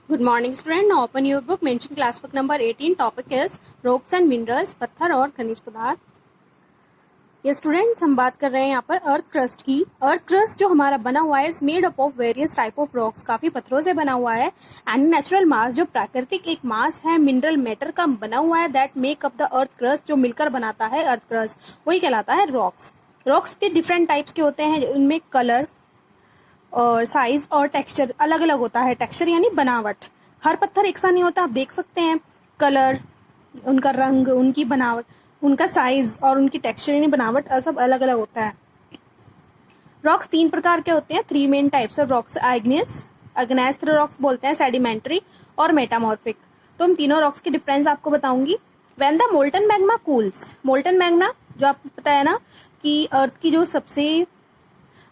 Good morning, student. Now open your book. Mention class book number 18. Topic is rocks and minerals, पत्थर और खनिज पदार्थ. ये students हम बात कर रहे हैं यहाँ पर अर्थ क्रस्ट की. अर्थ क्रस्ट जो हमारा बना हुआ है is made up of various type of rocks, काफी पत्थरों से बना हुआ है. एंड नेचुरल मास जो प्राकृतिक एक मास है मिनरल मैटर का बना हुआ है that make up the earth crust, जो मिलकर बनाता है अर्थ क्रस्ट, वही कहलाता है रॉक्स. रॉक्स के डिफरेंट टाइप्स के होते हैं, उनमें कलर और साइज और टेक्सचर अलग अलग होता है. टेक्सचर यानी बनावट. हर पत्थर एक सा नहीं होता, आप देख सकते हैं. कलर, उनका रंग, उनकी बनावट, उनका साइज और उनकी टेक्सचर यानी बनावट सब अलग अलग होता है. रॉक्स तीन प्रकार के होते हैं. Three main types of rocks. Agnes rocks बोलते हैं, सेडिमेंट्री और मेटामॉर्फिक. तो हम तीनों रॉक्स की डिफरेंस आपको बताऊंगी. When the molten magma cools, molten magma जो आपको पता है ना कि अर्थ की जो सबसे,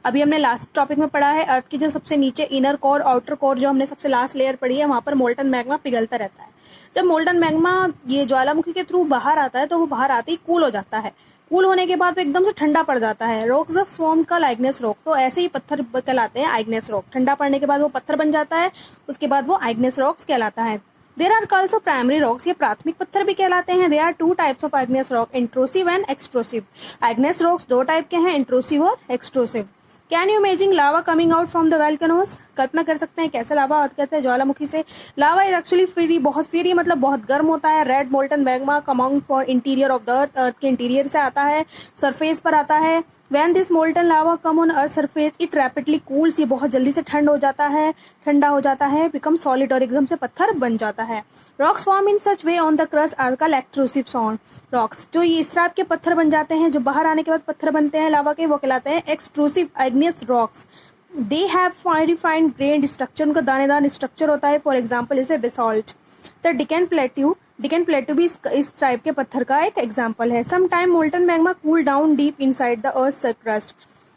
अभी हमने लास्ट टॉपिक में पढ़ा है, अर्थ की जो सबसे नीचे इनर कोर आउटर कोर जो हमने सबसे लास्ट लेयर पढ़ी है, वहां पर मोल्टन मैग्मा पिघलता रहता है. जब मोल्टन मैग्मा ये ज्वालामुखी के थ्रू बाहर आता है तो वो बाहर आते ही कूल हो जाता है. कूल होने के बाद वो एकदम से ठंडा पड़ जाता है. रॉक्स ऑफ स्वॉर्म का आइग्नेस रॉक, तो ऐसे ही पत्थर कहलाते हैं आइग्नेस रॉक. ठंडा पड़ने के बाद वो पत्थर बन जाता है, उसके बाद वो आइग्नेस रॉक्स कहलाता है. There are also primary rocks, ये प्राथमिक पत्थर भी कहलाते हैं. There are two types of igneous rock, intrusive and extrusive. Igneous rocks दो टाइप के हैं, इंट्रूसिव और extrusive. Can you imagine lava coming out from the volcanoes, कल्पना कर सकते हैं कैसे लावा कहते हैं ज्वालामुखी से. लावा इज एक्चुअली फ्री, बहुत फ्री मतलब बहुत गर्म होता है. Red molten magma coming for interior of the earth, अर्थ के इंटीरियर से आता है, सरफेस पर आता है. When this molten lava come on earth surface, it rapidly cools, ये बहुत जल्दी से ठंडा हो जाता है, become solid और एकदम से पत्थर बन जाता है. Rocks form in such way on the crust are called extrusive sound. Rocks जो ये इस टाइप के पत्थर बन जाते हैं, जो बाहर आने के बाद पत्थर बनते हैं लावा के, वो कहलाते हैं extrusive igneous rocks. They have fine refined grained structure, उनका दानेदार स्ट्रक्चर होता है. फॉर एग्जाम्पल जैसे बेसॉल्ट. द डिकन प्लेट्यू भी इस टाइप के पत्थर का एक एग्जाम्पल है. Some time molten magma cool down deep inside the earth crust.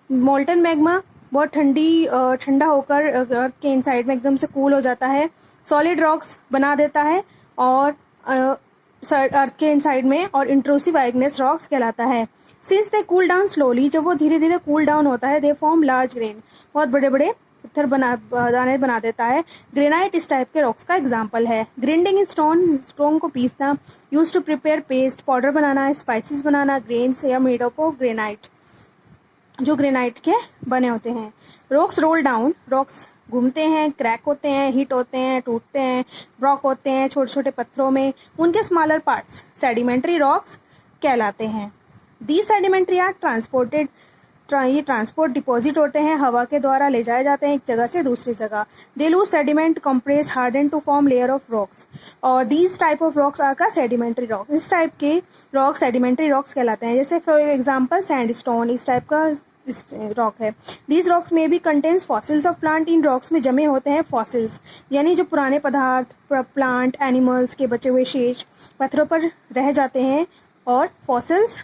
Molten magma बहुत ठंडा होकर अर्थ के इनसाइड में एकदम से कूल हो जाता है, सॉलिड रॉक्स बना देता है और अर्थ के इनसाइड में, और इंट्रूसिव आइग्नेस रॉक्स कहलाता है. Since they cool down slowly, जब वो धीरे धीरे कूल डाउन होता है, दे फॉर्म लार्ज ग्रेन, बहुत बड़े बड़े पत्थर दाने बना देता है. ग्रेनाइट इस टाइप के रॉक्स का एग्जाम्पल है. ग्राइंडिंग स्टोन को पीसना, use to prepare paste, powder बनाना, स्पाइसेस बनाना. ग्रेन्स या मेड ऑफ ग्रेनाइट, जो ग्रेनाइट के बने होते हैं. रॉक्स रोल डाउन, रॉक्स घूमते हैं, क्रैक होते हैं, हिट होते हैं, टूटते हैं, ब्रॉक होते हैं छोटे छोटे पत्थरों में. उनके स्मॉलर पार्ट्स सेडिमेंट्री रॉक्स कहलाते हैं. दीज सेडिमेंट्री आर ट्रांसपोर्टेड, ये ट्रांसपोर्ट डिपॉजिट होते हैं, हवा के द्वारा ले जाए जाते हैं एक जगह से दूसरी जगह. They loose sediment, compress, harden to form layer of rocks. और these type of rocks are का सेडिमेंट्री रॉक. इस टाइप के रॉक सेडिमेंट्री रॉक्स कहलाते हैं. जैसे फॉर एग्जांपल सैंडस्टोन इस टाइप का रॉक है. दीज रॉक्स में भी कंटेन्स फॉसिल्स ऑफ प्लांट. इन रॉक्स में जमे होते हैं फॉसिल्स, यानी जो पुराने पदार्थ, प्लांट, एनिमल्स के बचे हुए शेष पत्थरों पर रह जाते हैं, और फॉसिल्स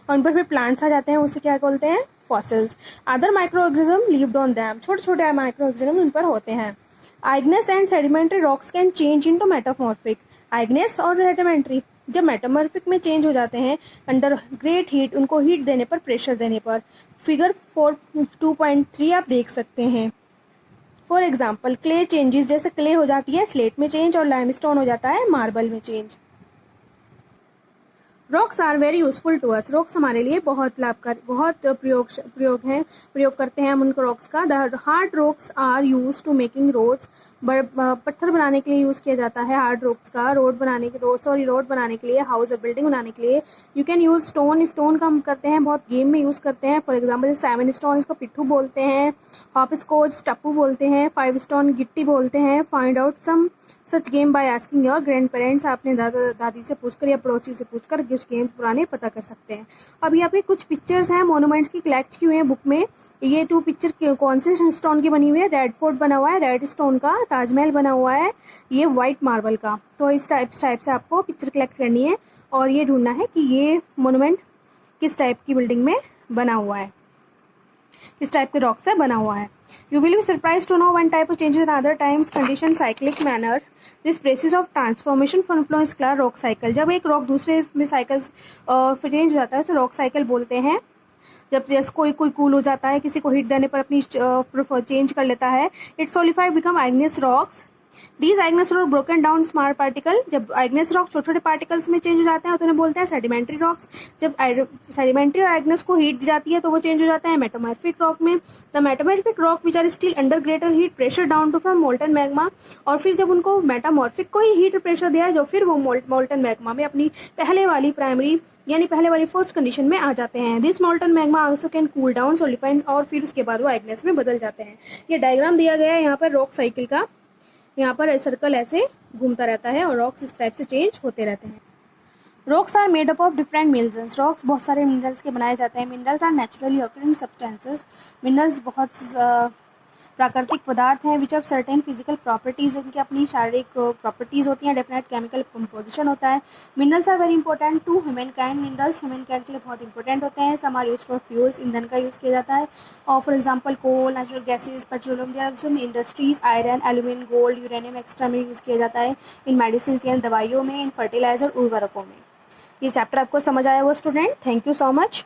उन पर फिर प्लांट्स आ जाते हैं, उसे क्या बोलते हैं, fossils. Other microorganism lived on them, छोटे छोटे माइक्रोऑर्गेनिज्म उन पर होते हैं. Igneous and sedimentary rocks can change into metamorphic. Igneous और सेडिमेंट्री जब मेटामॉर्फिक में चेंज हो जाते हैं अंडर ग्रेट हीट, उनको हीट देने पर, प्रेशर देने पर. फिगर 2.3 आप देख सकते हैं. फॉर एग्जाम्पल क्ले चेंजेस, जैसे क्ले हो जाती है स्लेट में चेंज, और लाइमस्टोन हो जाता है मार्बल में change. Rocks are very useful to us. Rocks हमारे लिए बहुत लाभकारी, बहुत प्रयोग करते हैं हम उनको रॉक्स का. The hard rocks are use to making roads, पत्थर बनाने के लिए यूज किया जाता है हार्ड रॉक्स का. रोड बनाने के लिए, हाउस और बिल्डिंग बनाने के लिए. यू कैन यूज स्टोन का हम करते हैं, बहुत गेम में यूज करते हैं. फॉर एग्जाम्पल 7 स्टोन, इसको पिट्ठू बोलते हैं. हॉप स्कॉच टप्पू बोलते हैं. 5 स्टोन गिट्टी बोलते हैं. Find out some such game by asking your grandparents, आपने दादा दादी से पूछकर या पड़ोसी से पूछकर कुछ गेम्स पुराने पता कर सकते हैं. अब यहाँ पे कुछ पिक्चर्स हैं मोन्यूमेंट्स की, कलेक्ट की हुई हैं बुक में. ये 2 पिक्चर कौन से स्टोन की बनी हुई है, रेड फोर्ट बना हुआ है रेड स्टोन का, ताजमहल बना हुआ है ये व्हाइट मार्बल का. तो इस टाइप से आपको पिक्चर कलेक्ट करनी है और ये ढूंढना है कि ये मोन्यूमेंट किस टाइप की बिल्डिंग में बना हुआ है, किस टाइप के रॉक से बना हुआ है. You will be surprised to know one type of changes in other times condition cyclic manner. This process of transformation from influence का rock cycle. जब एक रॉक दूसरे में साइकिल्स चेंज हो जाता है तो रॉक साइकिल बोलते हैं. जब जैसे कोई कूल हो जाता है, किसी को हिट देने पर अपनी चेंज कर लेता है. It solidified become igneous rocks. These igneous rock broken down small particle, जब आइगनस रॉक छोटे छोटे पार्टिकल्स में चेंज हो जाते हैं तो उन्हें बोलते हैं सेडिमेंट्री रॉक्स। जब सेडिमेंट्री और आइगनस को हीट दी जाती है तो वो चेंज हो जाता है मेटामॉर्फिक रॉक में। The metamorphic rock which are still under greater heat pressure down to from molten magma, और फिर जब उनको मेटामॉर्फिक को ही हीट प्रेशर दिया जो फिर वो मोल्टन मैग्मा में अपनी पहले वाली प्राइमरी यानी पहले वाली फर्स्ट कंडीशन में आ जाते हैं। This molten magma also can cool down solidified, और फिर उसके बाद वो आइगनस में बदल जाते हैं। ये डायग्राम दिया गया है यहाँ पर रॉक साइकिल का, यहाँ पर सर्कल ऐसे घूमता रहता है और रॉक्स इस टाइप से चेंज होते रहते हैं। Rocks are made up of different minerals, rocks बहुत सारे मिनरल्स के बनाए जाते हैं। Minerals are naturally occurring substances, minerals बहुत प्राकृतिक पदार्थ हैं which of certain physical properties, उनकी अपनी शारीरिक प्रॉपर्टीज होती हैं, डेफिनेट केमिकल कंपोजिशन होता है। Minerals are very important to humankind, minerals humankind के लिए बहुत इंपॉर्टेंट होते हैं। Some are used for fuels, ईंधन का यूज़ किया जाता है, और for example coal, natural gases, petroleum, there are some industries, iron, aluminium, gold, uranium extra में यूज़ किया जाता है, इन मेडिसिन यानी दवाइयों में, इन फर्टिलाइजर, उर्वरकों में। ये चैप्टर आपको समझ आया वो student? Thank you so much.